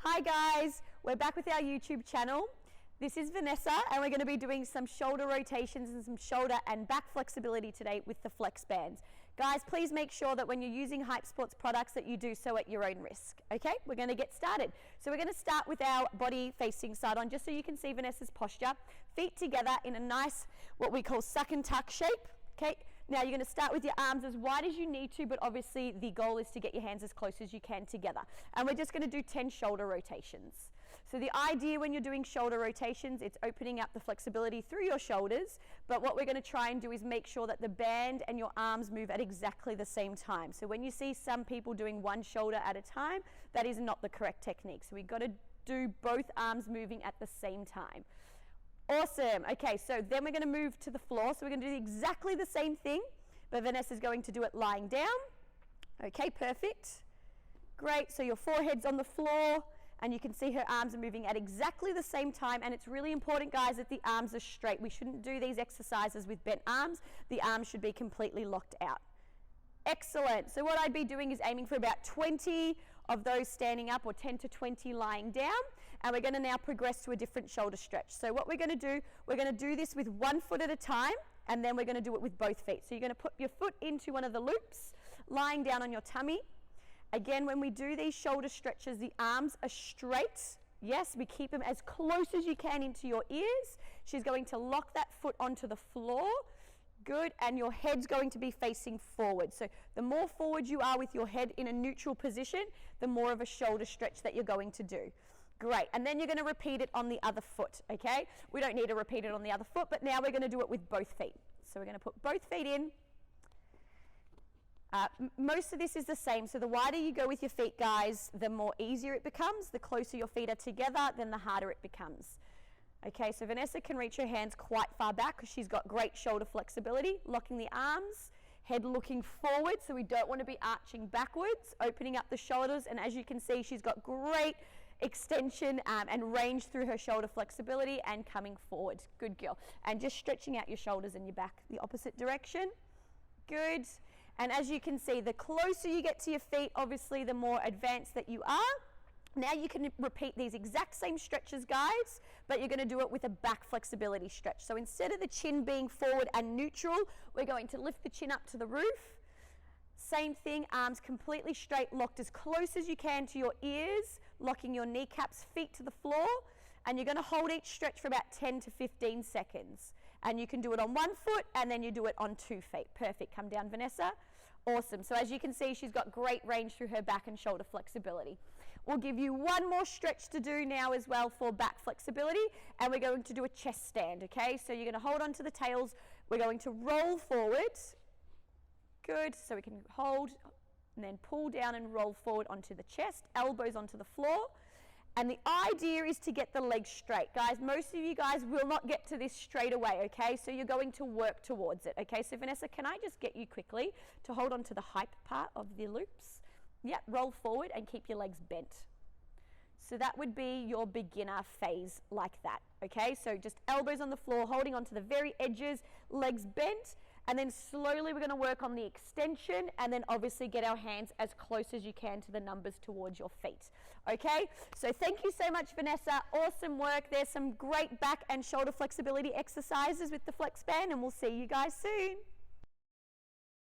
Hi guys, we're back with our YouTube channel. This is Vanessa and we're going to be doing some shoulder rotations and some shoulder and back flexibility today with the flex bands. Guys, please make sure that when you're using Hype Sports products that you do so at your own risk. Okay, we're going to get started. So we're going to start with our body facing side on, just so you can see Vanessa's posture. Feet together in a nice, what we call suck and tuck shape. Okay, now you're going to start with your arms as wide as you need to, but obviously the goal is to get your hands as close as you can together. And we're just going to do 10 shoulder rotations. So the idea when you're doing shoulder rotations, it's opening up the flexibility through your shoulders, but what we're going to try and do is make sure that the band and your arms move at exactly the same time. So when you see some people doing one shoulder at a time, that is not the correct technique. So we've got to do both arms moving at the same time. Awesome. Okay, so then we're going to move to the floor. So we're going to do exactly the same thing, but Vanessa's going to do it lying down. Okay, perfect. Great. So your forehead's on the floor and you can see her arms are moving at exactly the same time. And it's really important, guys, that the arms are straight. We shouldn't do these exercises with bent arms. The arms should be completely locked out. Excellent. So what I'd be doing is aiming for about 20 of those standing up, or 10 to 20 lying down, and we're going to now progress to a different shoulder stretch. So what we're going to do this with one foot at a time, and then we're going to do it with both feet. So you're going to put your foot into one of the loops, lying down on your tummy. Again, when we do these shoulder stretches, the arms are straight. Yes, we keep them as close as you can into your ears. She's going to lock that foot onto the floor. Good, and your head's going to be facing forward. So the more forward you are with your head in a neutral position, the more of a shoulder stretch that you're going to do. Great, and then you're going to repeat it on the other foot, okay? We don't need to repeat it on the other foot, but now we're going to do it with both feet. So we're going to put both feet in. Most of this is the same, so the wider you go with your feet, guys, the more easier it becomes. The closer your feet are together, then the harder it becomes. Okay, so Vanessa can reach her hands quite far back because she's got great shoulder flexibility, locking the arms, head looking forward, so we don't want to be arching backwards, opening up the shoulders, and as you can see, she's got great extension and range through her shoulder flexibility and coming forward. Good girl. And just stretching out your shoulders and your back the opposite direction. Good. And as you can see, the closer you get to your feet, obviously the more advanced that you are. Now you can repeat these exact same stretches, guys, but you're going to do it with a back flexibility stretch. So instead of the chin being forward and neutral, we're going to lift the chin up to the roof. Same thing, arms completely straight, locked as close as you can to your ears, locking your kneecaps, feet to the floor, and you're going to hold each stretch for about 10 to 15 seconds. And you can do it on one foot and then you do it on 2 feet. Perfect. Come down, Vanessa. Awesome. So as you can see, she's got great range through her back and shoulder flexibility. We'll give you one more stretch to do now as well for back flexibility, and we're going to do a chest stand, okay? So you're going to hold on to the tails. We're going to roll forward. Good. So we can hold and then pull down and roll forward onto the chest, elbows onto the floor. And the idea is to get the legs straight. Guys, most of you guys will not get to this straight away, okay? So you're going to work towards it, okay? So Vanessa, can I just get you quickly to hold on to the hype part of the loops? Yep, roll forward and keep your legs bent. So that would be your beginner phase like that, okay? So just elbows on the floor, holding onto the very edges, legs bent, and then slowly we're going to work on the extension and then obviously get our hands as close as you can to the numbers towards your feet, okay? So thank you so much, Vanessa. Awesome work. There's some great back and shoulder flexibility exercises with the flex band, and we'll see you guys soon.